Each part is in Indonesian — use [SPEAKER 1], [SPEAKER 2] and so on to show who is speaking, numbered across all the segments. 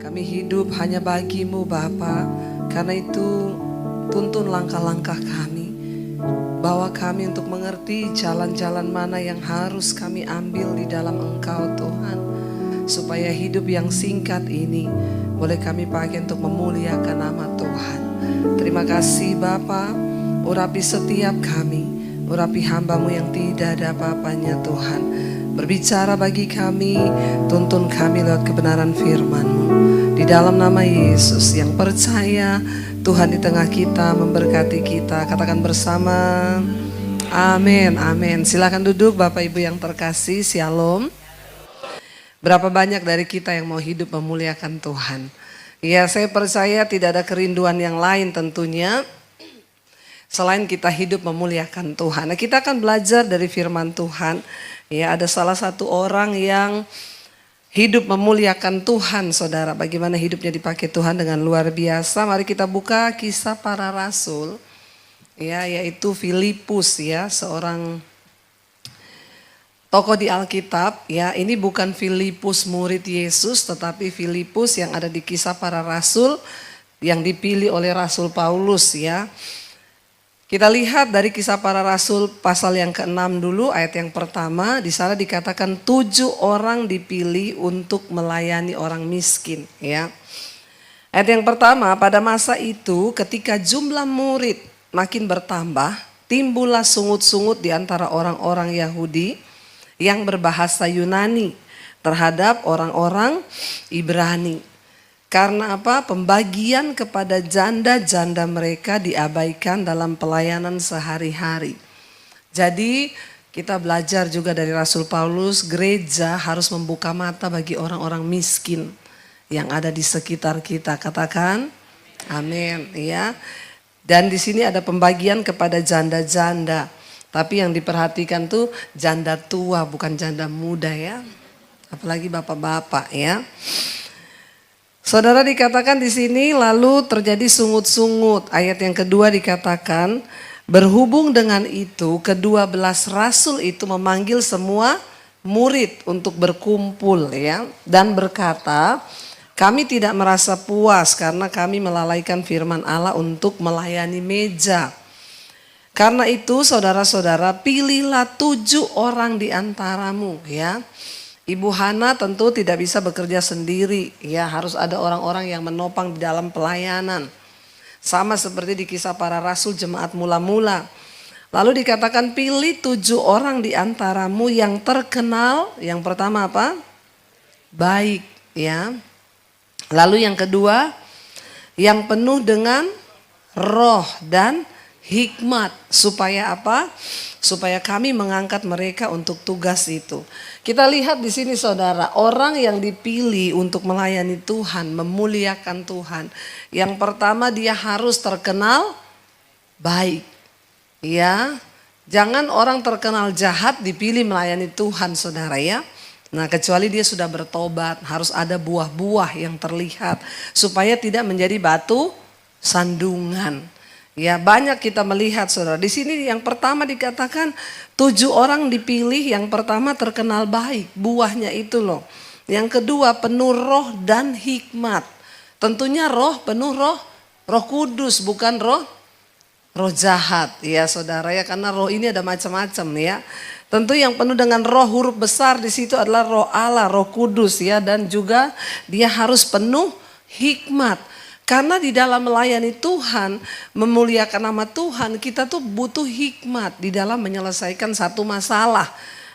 [SPEAKER 1] Kami hidup hanya bagi-Mu Bapa. Karena itu tuntun langkah-langkah kami. Bawa kami untuk mengerti jalan-jalan mana yang harus kami ambil di dalam Engkau Tuhan. Supaya hidup yang singkat ini boleh kami pakai untuk memuliakan nama Tuhan. Terima kasih Bapa. Urapi setiap kami. Urapi hamba-Mu yang tidak ada apa-apanya Tuhan. Berbicara bagi kami, tuntun kami lewat kebenaran firman-Mu. Di dalam nama Yesus yang percaya, Tuhan di tengah kita memberkati kita. Katakan bersama, amin, amin. Silakan duduk Bapak Ibu yang terkasih, shalom. Berapa banyak dari kita yang mau hidup memuliakan Tuhan? Ya, saya percaya tidak ada kerinduan yang lain tentunya selain kita hidup memuliakan Tuhan. Nah, kita akan belajar dari firman Tuhan. Ya, ada salah satu orang yang hidup memuliakan Tuhan, saudara. Bagaimana hidupnya dipakai Tuhan dengan luar biasa. Mari kita buka Kisah Para Rasul. Ya, yaitu Filipus ya, seorang tokoh di Alkitab. Ya, ini bukan Filipus murid Yesus, tetapi Filipus yang ada di Kisah Para Rasul yang dipilih oleh Rasul Paulus ya. Kita lihat dari Kisah Para Rasul pasal yang ke-6 dulu, ayat yang pertama. Di sana dikatakan 7 orang dipilih untuk melayani orang miskin ya. Ayat yang pertama, pada masa itu ketika jumlah murid makin bertambah, timbullah sungut-sungut di antara orang-orang Yahudi yang berbahasa Yunani terhadap orang-orang Ibrani. Karena apa? Pembagian kepada janda-janda mereka diabaikan dalam pelayanan sehari-hari. Jadi kita belajar juga dari Rasul Paulus, gereja harus membuka mata bagi orang-orang miskin yang ada di sekitar kita. Katakan amin ya. Dan di sini ada pembagian kepada janda-janda. Tapi yang diperhatikan tuh janda tua bukan janda muda ya. Apalagi bapak-bapak ya. Saudara, dikatakan di sini lalu terjadi sungut-sungut. Ayat yang kedua dikatakan, berhubung dengan itu ke-12 rasul itu memanggil semua murid untuk berkumpul ya. Dan berkata, kami tidak merasa puas karena kami melalaikan firman Allah untuk melayani meja. Karena itu saudara-saudara, pilihlah 7 orang di antaramu ya. Ibu Hana tentu tidak bisa bekerja sendiri ya, harus ada orang-orang yang menopang di dalam pelayanan. Sama seperti di Kisah Para Rasul jemaat mula-mula. Lalu dikatakan pilih 7 orang di antaramu yang terkenal. Yang pertama apa? Baik ya. Lalu yang kedua, yang penuh dengan roh dan hikmat. Supaya apa? Supaya kami mengangkat mereka untuk tugas itu. Kita lihat di sini saudara, orang yang dipilih untuk melayani Tuhan, memuliakan Tuhan. Yang pertama dia harus terkenal baik. Ya, jangan orang terkenal jahat dipilih melayani Tuhan saudara ya. Nah, kecuali dia sudah bertobat, harus ada buah-buah yang terlihat. Supaya tidak menjadi batu sandungan. Ya, banyak kita melihat saudara. Di sini yang pertama dikatakan 7 orang dipilih. Yang pertama terkenal baik, buahnya itu loh. Yang kedua penuh roh dan hikmat. Tentunya roh penuh roh kudus, bukan roh jahat ya saudara ya. Karena roh ini ada macam-macam ya. Tentu yang penuh dengan roh huruf besar di situ adalah roh Allah, roh kudus ya. Dan juga dia harus penuh hikmat. Karena di dalam melayani Tuhan, memuliakan nama Tuhan, kita tuh butuh hikmat di dalam menyelesaikan satu masalah.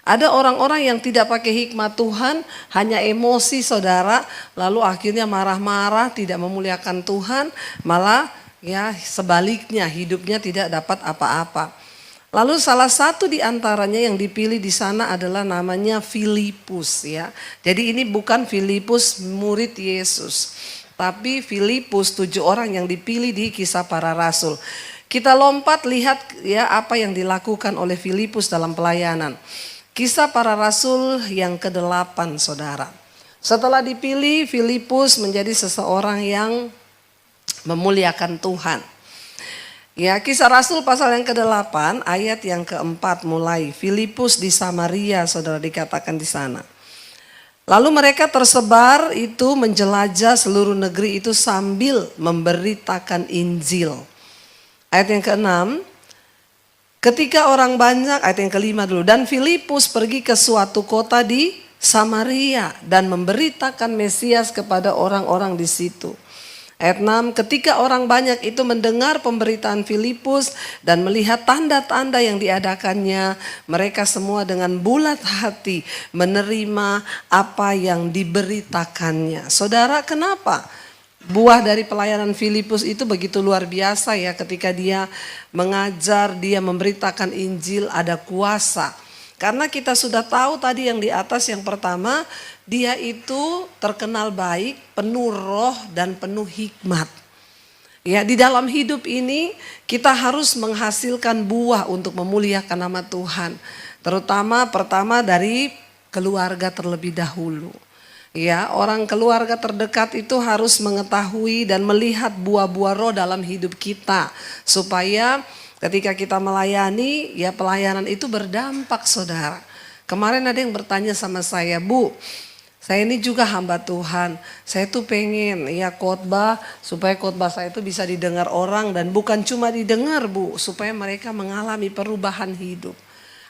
[SPEAKER 1] Ada orang-orang yang tidak pakai hikmat Tuhan, hanya emosi saudara, lalu akhirnya marah-marah, tidak memuliakan Tuhan, malah ya sebaliknya hidupnya tidak dapat apa-apa. Lalu salah satu di antaranya yang dipilih di sana adalah namanya Filipus ya. Jadi ini bukan Filipus murid Yesus. Tapi Filipus 7 orang yang dipilih di Kisah Para Rasul. Kita lompat lihat ya apa yang dilakukan oleh Filipus dalam pelayanan. Kisah Para Rasul yang ke-8 saudara. Setelah dipilih Filipus menjadi seseorang yang memuliakan Tuhan. Ya, Kisah Rasul pasal yang ke-8 ayat yang ke-4 mulai. Filipus di Samaria saudara dikatakan di sana. Lalu mereka tersebar itu menjelajah seluruh negeri itu sambil memberitakan Injil. Ayat yang ke-6, ketika orang banyak, ayat yang ke-5 dulu. Dan Filipus pergi ke suatu kota di Samaria dan memberitakan Mesias kepada orang-orang di situ. Ayat 6, ketika orang banyak itu mendengar pemberitaan Filipus dan melihat tanda-tanda yang diadakannya, mereka semua dengan bulat hati menerima apa yang diberitakannya. Saudara, kenapa buah dari pelayanan Filipus itu begitu luar biasa ya, ketika dia mengajar, dia memberitakan Injil, ada kuasa. Karena kita sudah tahu tadi yang di atas, yang pertama, dia itu terkenal baik, penuh roh dan penuh hikmat. Ya, di dalam hidup ini kita harus menghasilkan buah untuk memuliakan nama Tuhan. Terutama pertama dari keluarga terlebih dahulu. Ya, orang keluarga terdekat itu harus mengetahui dan melihat buah-buah roh dalam hidup kita. Supaya ketika kita melayani, ya pelayanan itu berdampak, saudara. Kemarin ada yang bertanya sama saya, Bu, saya ini juga hamba Tuhan. Saya tuh pengen ya khotbah supaya khotbah saya itu bisa didengar orang, dan bukan cuma didengar, Bu, supaya mereka mengalami perubahan hidup.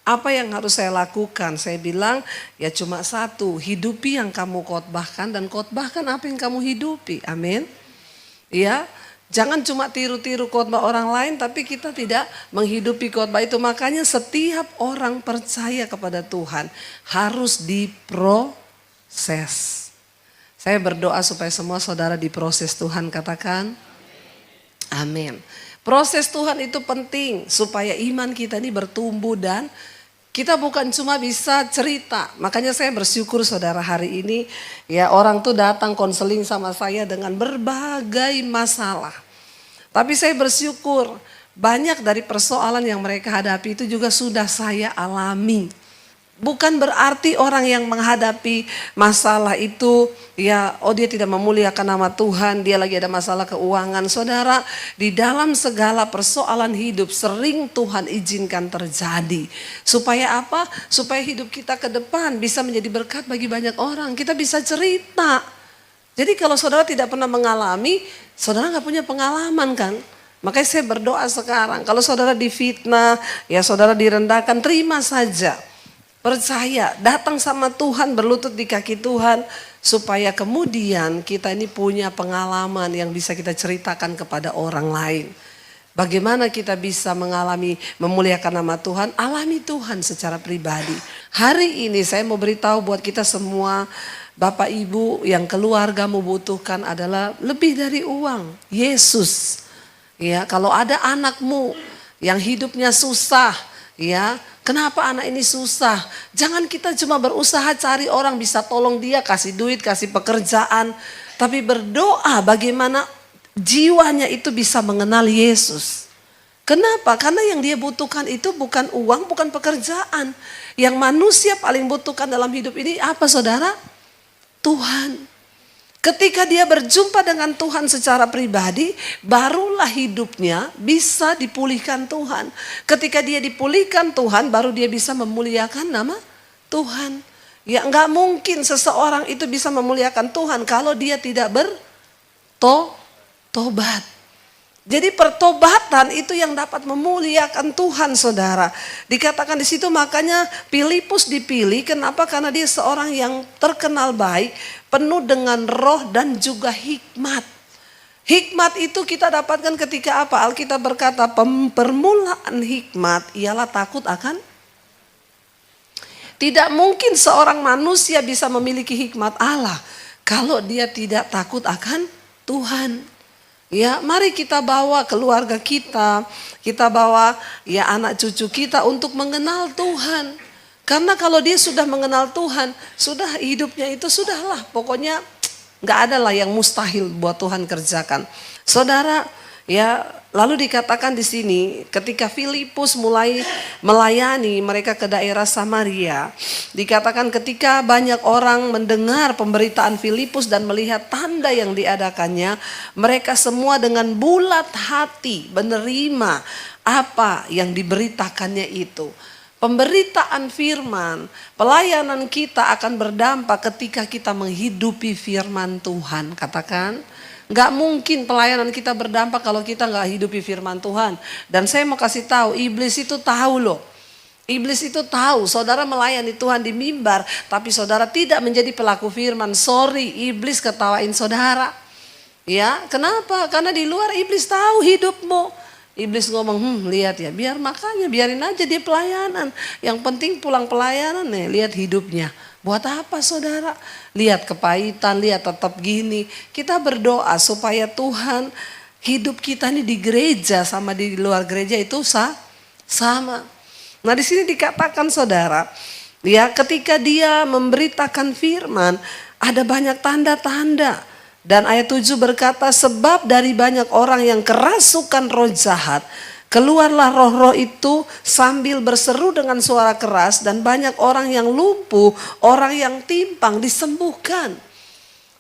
[SPEAKER 1] Apa yang harus saya lakukan? Saya bilang ya cuma satu, hidupi yang kamu khotbahkan dan khotbahkan apa yang kamu hidupi. Amin. Ya, jangan cuma tiru-tiru khotbah orang lain tapi kita tidak menghidupi khotbah itu. Makanya setiap orang percaya kepada Tuhan harus diproses. Saya berdoa supaya semua saudara diproses Tuhan, katakan amin. Proses Tuhan itu penting supaya iman kita ini bertumbuh dan kita bukan cuma bisa cerita. Makanya saya bersyukur saudara, hari ini ya orang tuh datang konseling sama saya dengan berbagai masalah. Tapi saya bersyukur banyak dari persoalan yang mereka hadapi itu juga sudah saya alami. Bukan berarti orang yang menghadapi masalah itu ya dia tidak memuliakan nama Tuhan, dia lagi ada masalah keuangan. Saudara, di dalam segala persoalan hidup sering Tuhan izinkan terjadi. Supaya apa? Supaya hidup kita ke depan bisa menjadi berkat bagi banyak orang. Kita bisa cerita. Jadi kalau saudara tidak pernah mengalami, saudara gak punya pengalaman kan? Makanya saya berdoa sekarang, kalau saudara difitnah, ya saudara direndahkan, terima saja. Percaya, datang sama Tuhan, berlutut di kaki Tuhan, supaya kemudian kita ini punya pengalaman yang bisa kita ceritakan kepada orang lain. Bagaimana kita bisa mengalami memuliakan nama Tuhan, alami Tuhan secara pribadi. Hari ini saya mau beritahu buat kita semua, Bapak Ibu yang keluarga membutuhkan adalah lebih dari uang. Yesus, ya kalau ada anakmu yang hidupnya susah, ya. Kenapa anak ini susah? Jangan kita cuma berusaha cari orang bisa tolong dia, kasih duit, kasih pekerjaan. Tapi berdoa bagaimana jiwanya itu bisa mengenal Yesus. Kenapa? Karena yang dia butuhkan itu bukan uang, bukan pekerjaan. Yang manusia paling butuhkan dalam hidup ini apa, saudara? Tuhan. Ketika dia berjumpa dengan Tuhan secara pribadi, barulah hidupnya bisa dipulihkan Tuhan. Ketika dia dipulihkan Tuhan, baru dia bisa memuliakan nama Tuhan. Ya enggak mungkin seseorang itu bisa memuliakan Tuhan kalau dia tidak bertobat. Jadi pertobatan itu yang dapat memuliakan Tuhan, saudara. Dikatakan di situ makanya Filipus dipilih. Kenapa? Karena dia seorang yang terkenal baik, penuh dengan roh dan juga hikmat. Hikmat itu kita dapatkan ketika apa? Alkitab berkata permulaan hikmat ialah takut akan. Tidak mungkin seorang manusia bisa memiliki hikmat Allah kalau dia tidak takut akan Tuhan. Ya, mari kita bawa keluarga kita bawa ya anak cucu kita untuk mengenal Tuhan. Karena kalau dia sudah mengenal Tuhan, sudah hidupnya itu sudahlah, pokoknya nggak ada lah yang mustahil buat Tuhan kerjakan. Saudara, ya lalu dikatakan di sini ketika Filipus mulai melayani mereka ke daerah Samaria, dikatakan ketika banyak orang mendengar pemberitaan Filipus dan melihat tanda yang diadakannya, mereka semua dengan bulat hati menerima apa yang diberitakannya itu. Pemberitaan firman, pelayanan kita akan berdampak ketika kita menghidupi firman Tuhan. Katakan, gak mungkin pelayanan kita berdampak kalau kita gak hidupi firman Tuhan. Dan saya mau kasih tahu, iblis itu tahu loh. Iblis itu tahu saudara melayani Tuhan di mimbar, tapi saudara tidak menjadi pelaku firman. Sorry, iblis ketawain saudara. Ya, kenapa? Karena di luar iblis tahu hidupmu. Iblis ngomong, lihat ya, biarin aja dia pelayanan. Yang penting pulang pelayanan nih, lihat hidupnya. Buat apa saudara? Lihat kepahitan, lihat tetap gini. Kita berdoa supaya Tuhan hidup kita nih di gereja sama di luar gereja itu sama. Nah di sini dikatakan saudara, ya ketika dia memberitakan firman, ada banyak tanda-tanda. Dan ayat 7 berkata, sebab dari banyak orang yang kerasukan roh jahat, keluarlah roh-roh itu sambil berseru dengan suara keras, dan banyak orang yang lumpuh, orang yang timpang disembuhkan.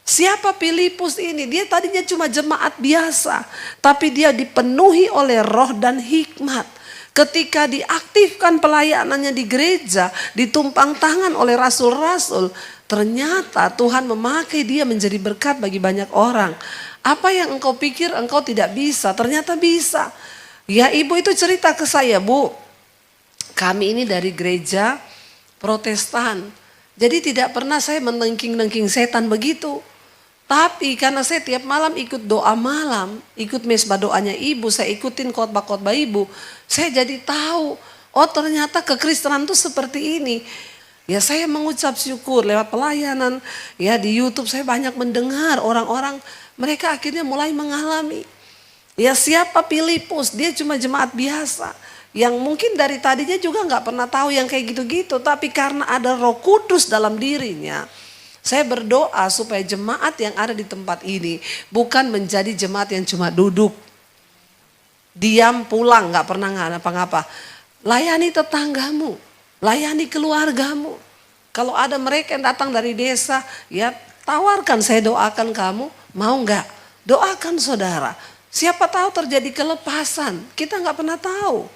[SPEAKER 1] Siapa Filipus ini? Dia tadinya cuma jemaat biasa, tapi dia dipenuhi oleh roh dan hikmat. Ketika diaktifkan pelayanannya di gereja, ditumpang tangan oleh rasul-rasul, ternyata Tuhan memakai dia menjadi berkat bagi banyak orang. Apa yang engkau pikir engkau tidak bisa, ternyata bisa. Ya ibu itu cerita ke saya, Bu, kami ini dari gereja Protestan. Jadi tidak pernah saya menengking-nengking setan begitu. Tapi karena saya tiap malam ikut doa malam, ikut mesbah doanya ibu, saya ikutin khotbah-khotbah ibu, saya jadi tahu, oh ternyata kekristenan itu seperti ini. Ya saya mengucap syukur lewat pelayanan, ya di YouTube saya banyak mendengar orang-orang, mereka akhirnya mulai mengalami. Ya siapa Filipus, dia cuma jemaat biasa, yang mungkin dari tadinya juga gak pernah tahu yang kayak gitu-gitu, tapi karena ada Roh Kudus dalam dirinya, saya berdoa supaya jemaat yang ada di tempat ini bukan menjadi jemaat yang cuma duduk, diam pulang, gak pernah ngapa-ngapa. Layani tetanggamu, layani keluargamu. Kalau ada mereka yang datang dari desa, ya tawarkan, saya doakan kamu, mau gak? Doakan saudara. Siapa tahu terjadi kelepasan, kita gak pernah tahu.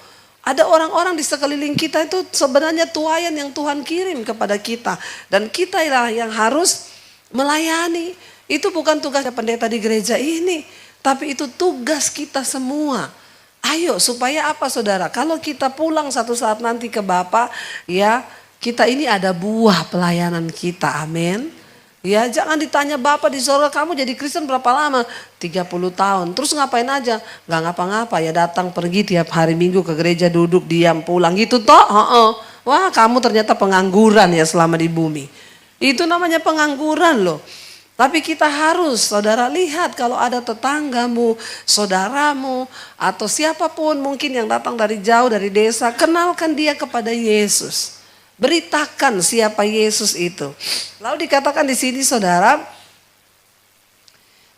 [SPEAKER 1] Ada orang-orang di sekeliling kita itu sebenarnya tuayan yang Tuhan kirim kepada kita. Dan kita lah yang harus melayani. Itu bukan tugasnya pendeta di gereja ini, tapi itu tugas kita semua. Ayo supaya apa saudara? Kalau kita pulang satu saat nanti ke Bapa, ya kita ini ada buah pelayanan kita, amin. Ya jangan ditanya Bapak di sorga, kamu jadi Kristen berapa lama? 30 tahun. Terus ngapain aja? Gak ngapa-ngapa ya, datang pergi tiap hari Minggu ke gereja, duduk diam pulang gitu toh. Wah kamu ternyata pengangguran ya selama di bumi. Itu namanya pengangguran loh. Tapi kita harus saudara lihat kalau ada tetanggamu, saudaramu, atau siapapun mungkin yang datang dari jauh dari desa, kenalkan dia kepada Yesus. Beritakan siapa Yesus itu. Lalu dikatakan di sini saudara,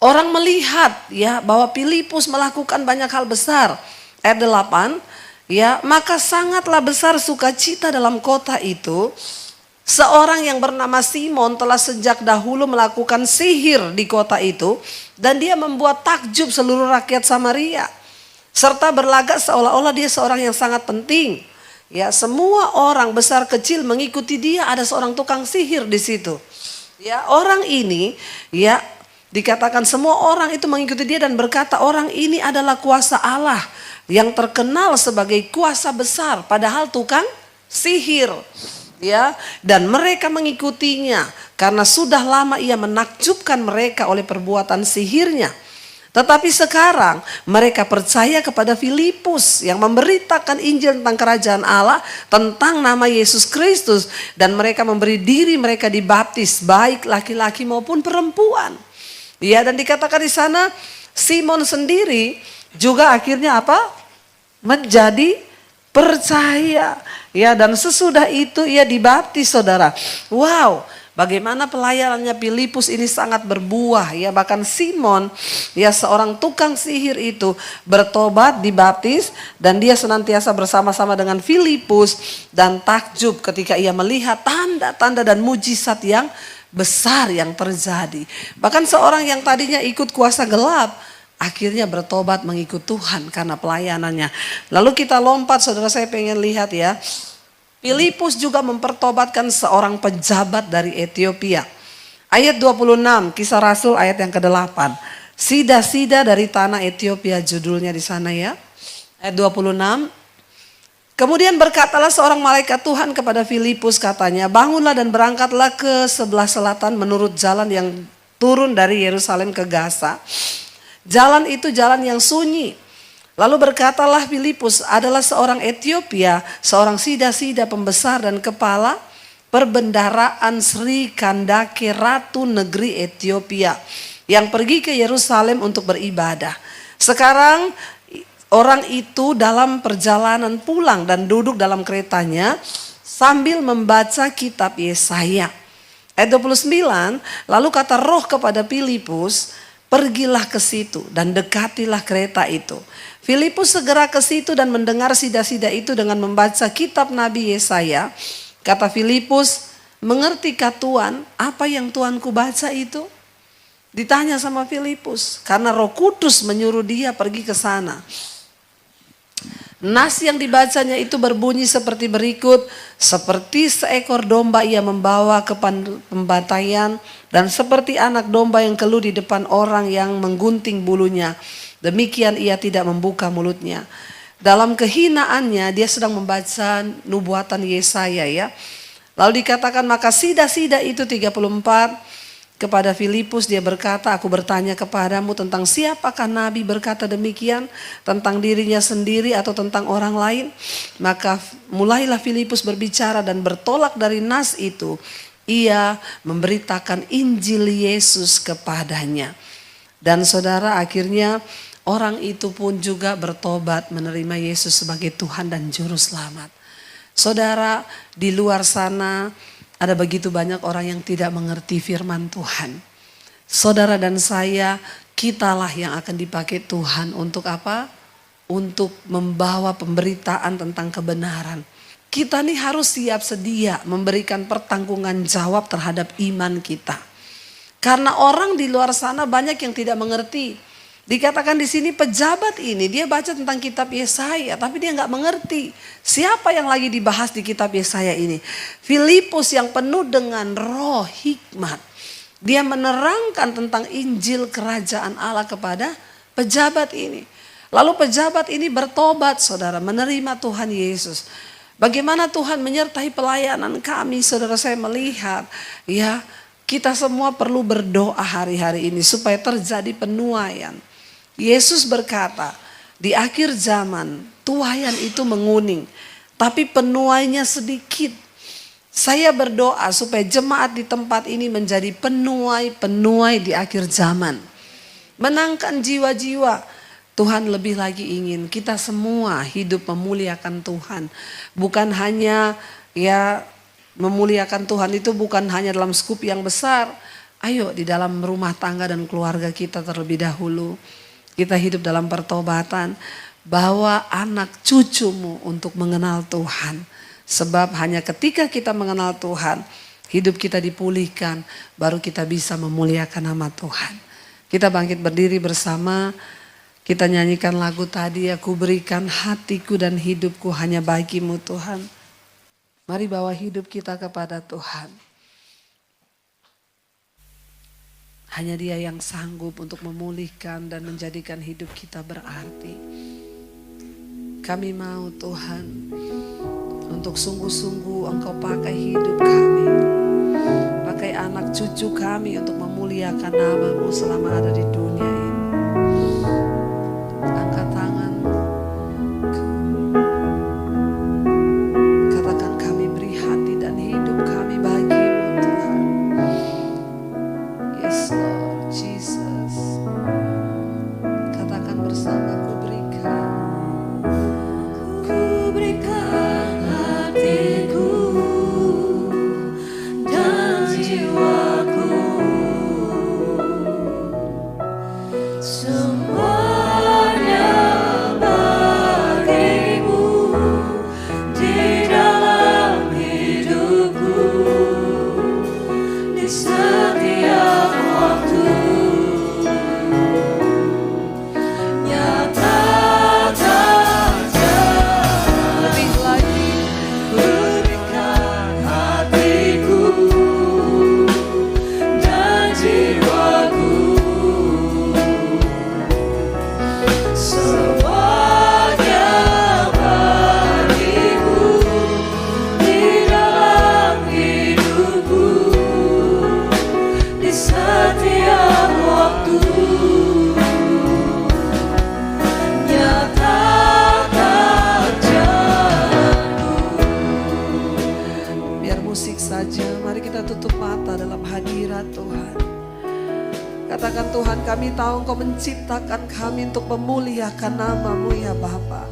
[SPEAKER 1] orang melihat ya bahwa Filipus melakukan banyak hal besar. Ayat 8, ya maka sangatlah besar sukacita dalam kota itu. Seorang yang bernama Simon telah sejak dahulu melakukan sihir di kota itu, dan dia membuat takjub seluruh rakyat Samaria, serta berlagak seolah-olah dia seorang yang sangat penting. Ya, semua orang besar kecil mengikuti dia. Ada seorang tukang sihir di situ. Ya, orang ini ya dikatakan semua orang itu mengikuti dia dan berkata orang ini adalah kuasa Allah yang terkenal sebagai kuasa besar, padahal tukang sihir. Ya, dan mereka mengikutinya karena sudah lama ia menakjubkan mereka oleh perbuatan sihirnya. Tetapi sekarang mereka percaya kepada Filipus yang memberitakan Injil tentang kerajaan Allah, tentang nama Yesus Kristus, dan mereka memberi diri mereka dibaptis baik laki-laki maupun perempuan. Ya, dan dikatakan di sana Simon sendiri juga akhirnya apa? Menjadi percaya. Ya, dan sesudah itu ia dibaptis saudara. Wow. Bagaimana pelayanannya Filipus ini sangat berbuah ya, bahkan Simon ya seorang tukang sihir itu bertobat, dibaptis, dan dia senantiasa bersama-sama dengan Filipus dan takjub ketika ia melihat tanda-tanda dan mujizat yang besar yang terjadi. Bahkan seorang yang tadinya ikut kuasa gelap akhirnya bertobat mengikut Tuhan karena pelayanannya. Lalu kita lompat saudara, saya pengen lihat ya. Filipus juga mempertobatkan seorang pejabat dari Ethiopia. Ayat 26, Kisah Rasul ayat yang ke-8. Sida-sida dari tanah Ethiopia judulnya di sana ya. Ayat 26. Kemudian berkatalah seorang malaikat Tuhan kepada Filipus, katanya, bangunlah dan berangkatlah ke sebelah selatan menurut jalan yang turun dari Yerusalem ke Gaza. Jalan itu jalan yang sunyi. Lalu berkatalah Filipus adalah seorang Ethiopia, seorang sida-sida pembesar dan kepala perbendaraan Sri Kandake, ratu negeri Ethiopia, yang pergi ke Yerusalem untuk beribadah. Sekarang orang itu dalam perjalanan pulang dan duduk dalam keretanya sambil membaca kitab Yesaya. Ayat 29, lalu kata roh kepada Filipus, pergilah ke situ dan dekatilah kereta itu. Filipus segera ke situ dan mendengar sida-sida itu dengan membaca kitab Nabi Yesaya. Kata Filipus, mengertikah Tuhan apa yang Tuanku baca itu? Ditanya sama Filipus, karena Roh Kudus menyuruh dia pergi ke sana. Nas yang dibacanya itu berbunyi seperti berikut, seperti seekor domba ia membawa ke pembantaian, dan seperti anak domba yang keluh di depan orang yang menggunting bulunya, demikian ia tidak membuka mulutnya. Dalam kehinaannya dia sedang membaca nubuatan Yesaya ya. Lalu dikatakan maka sida-sida itu 34 kepada Filipus dia berkata, aku bertanya kepadamu tentang siapakah Nabi berkata demikian, tentang dirinya sendiri atau tentang orang lain? Maka mulailah Filipus berbicara dan bertolak dari nas itu. Ia memberitakan Injil Yesus kepadanya. Dan saudara, akhirnya orang itu pun juga bertobat menerima Yesus sebagai Tuhan dan Juru Selamat. Saudara, di luar sana ada begitu banyak orang yang tidak mengerti firman Tuhan. Saudara dan saya, kitalah yang akan dipakai Tuhan untuk apa? Untuk membawa pemberitaan tentang kebenaran. Kita nih harus siap sedia memberikan pertanggungan jawab terhadap iman kita. Karena orang di luar sana banyak yang tidak mengerti. Dikatakan di sini pejabat ini dia baca tentang kitab Yesaya tapi dia nggak mengerti siapa yang lagi dibahas di kitab Yesaya ini. Filipus yang penuh dengan roh hikmat, dia menerangkan tentang Injil kerajaan Allah kepada pejabat ini. Lalu pejabat ini bertobat, saudara, menerima Tuhan Yesus. Bagaimana Tuhan menyertai pelayanan kami, saudara, saya melihat ya, kita semua perlu berdoa hari-hari ini supaya terjadi penuaian. Yesus berkata, di akhir zaman tuaian itu menguning, tapi penuainya sedikit. Saya berdoa supaya jemaat di tempat ini menjadi penuai di akhir zaman. Menangkan jiwa-jiwa. Tuhan lebih lagi ingin kita semua hidup memuliakan Tuhan. Bukan hanya ya, memuliakan Tuhan itu bukan hanya dalam skup yang besar. Ayo di dalam rumah tangga dan keluarga kita terlebih dahulu. Kita hidup dalam pertobatan. Bawa anak cucumu untuk mengenal Tuhan. Sebab hanya ketika kita mengenal Tuhan, hidup kita dipulihkan, baru kita bisa memuliakan nama Tuhan. Kita bangkit berdiri bersama, kita nyanyikan lagu tadi, aku berikan hatiku dan hidupku hanya bagimu Tuhan. Mari bawa hidup kita kepada Tuhan. Hanya Dia yang sanggup untuk memulihkan dan menjadikan hidup kita berarti. Kami mau Tuhan, untuk sungguh-sungguh Engkau pakai hidup kami. Pakai anak cucu kami untuk memuliakan nama-Mu selama ada di dunia ini. Angkat tanganmu. Katakan kami beri hati dan hidup kami bagimu Tuhan. Yes Lord Jesus. Katakan bersama, ku berikan. Ku berikan hatiku dan jiwaku, semuanya bagimu di dalam hidupku, di setiap waktu. Katakan, Tuhan, kami tahu Engkau menciptakan kami untuk memuliakan nama-Mu ya Bapa.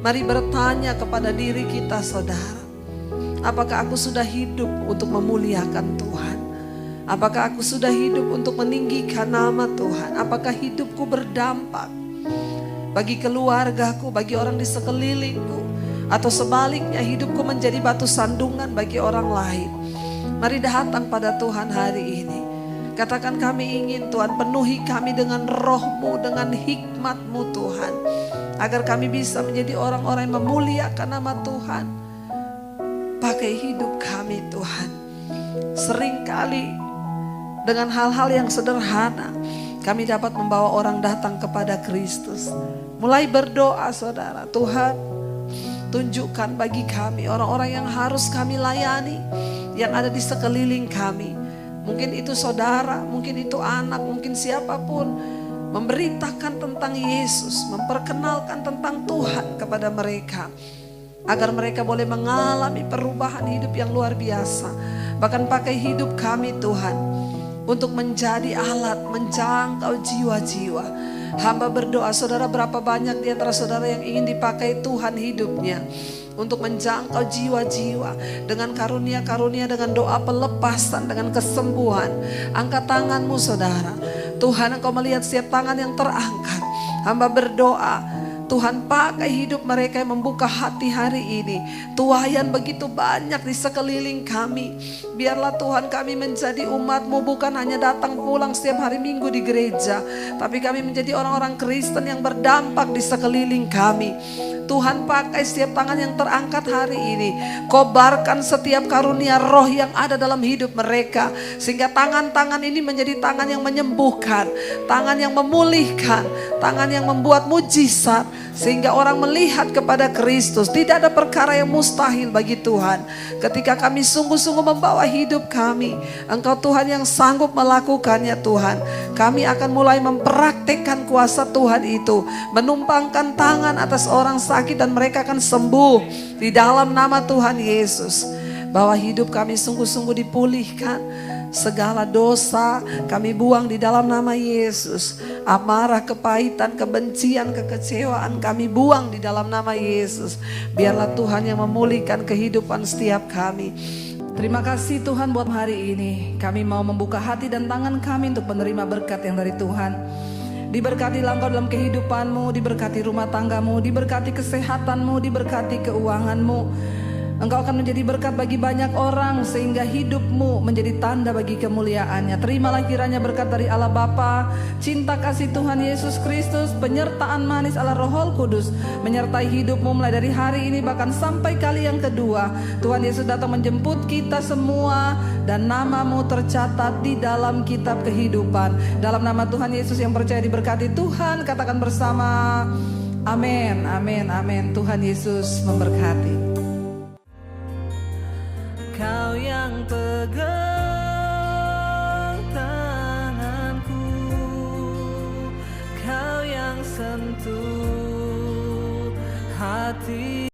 [SPEAKER 1] Mari bertanya kepada diri kita, saudara. Apakah aku sudah hidup untuk memuliakan Tuhan? Apakah aku sudah hidup untuk meninggikan nama Tuhan? Apakah hidupku berdampak bagi keluargaku, bagi orang di sekelilingku? Atau sebaliknya hidupku menjadi batu sandungan bagi orang lain? Mari datang pada Tuhan hari ini. Katakan, kami ingin Tuhan penuhi kami dengan roh-Mu, dengan hikmat-Mu Tuhan. Agar kami bisa menjadi orang-orang yang memuliakan nama Tuhan. Pakai hidup kami Tuhan. Seringkali dengan hal-hal yang sederhana kami dapat membawa orang datang kepada Kristus. Mulai berdoa, saudara. Tuhan, tunjukkan bagi kami orang-orang yang harus kami layani, yang ada di sekeliling kami. Mungkin itu saudara, mungkin itu anak, mungkin siapapun. Memberitakan tentang Yesus, memperkenalkan tentang Tuhan kepada mereka, agar mereka boleh mengalami perubahan hidup yang luar biasa. Bahkan pakai hidup kami Tuhan untuk menjadi alat menjangkau jiwa-jiwa. Hamba berdoa, saudara, berapa banyak di antara saudara yang ingin dipakai Tuhan hidupnya untuk menjangkau jiwa-jiwa dengan karunia-karunia, dengan doa pelepasan, dengan kesembuhan. Angkat tanganmu, saudara. Tuhan, Engkau melihat setiap tangan yang terangkat. Hamba berdoa, Tuhan, pakai hidup mereka yang membuka hati hari ini. Tuayan begitu banyak di sekeliling kami. Biarlah Tuhan kami menjadi umat-Mu, bukan hanya datang pulang setiap hari Minggu di gereja, tapi kami menjadi orang-orang Kristen yang berdampak di sekeliling kami. Tuhan, pakai setiap tangan yang terangkat hari ini. Kobarkan setiap karunia roh yang ada dalam hidup mereka, sehingga tangan-tangan ini menjadi tangan yang menyembuhkan, tangan yang memulihkan, tangan yang membuat mujizat, sehingga orang melihat kepada Kristus. Tidak ada perkara yang mustahil bagi Tuhan. Ketika kami sungguh-sungguh membawa hidup kami, Engkau Tuhan yang sanggup melakukannya Tuhan. Kami akan mulai mempraktekkan kuasa Tuhan itu, menumpangkan tangan atas orang sakit dan mereka akan sembuh di dalam nama Tuhan Yesus. Bahwa hidup kami sungguh-sungguh dipulihkan. Segala dosa kami buang di dalam nama Yesus. Amarah, kepahitan, kebencian, kekecewaan kami buang di dalam nama Yesus. Biarlah Tuhan yang memulihkan kehidupan setiap kami. Terima kasih Tuhan buat hari ini. Kami mau membuka hati dan tangan kami untuk menerima berkat yang dari Tuhan. Diberkati langkah dalam kehidupanmu, diberkati rumah tanggamu, diberkati kesehatanmu, diberkati keuanganmu. Engkau akan menjadi berkat bagi banyak orang, sehingga hidupmu menjadi tanda bagi kemuliaannya. Terimalah kiranya berkat dari Allah Bapa, cinta kasih Tuhan Yesus Kristus, penyertaan manis Allah Roh Kudus menyertai hidupmu mulai dari hari ini bahkan sampai kali yang kedua. Tuhan Yesus datang menjemput kita semua dan namamu tercatat di dalam kitab kehidupan. Dalam nama Tuhan Yesus yang percaya diberkati Tuhan, katakan bersama, amin, amin, amin. Tuhan Yesus memberkati. Kau yang pegang tanganku, Kau yang sentuh hati.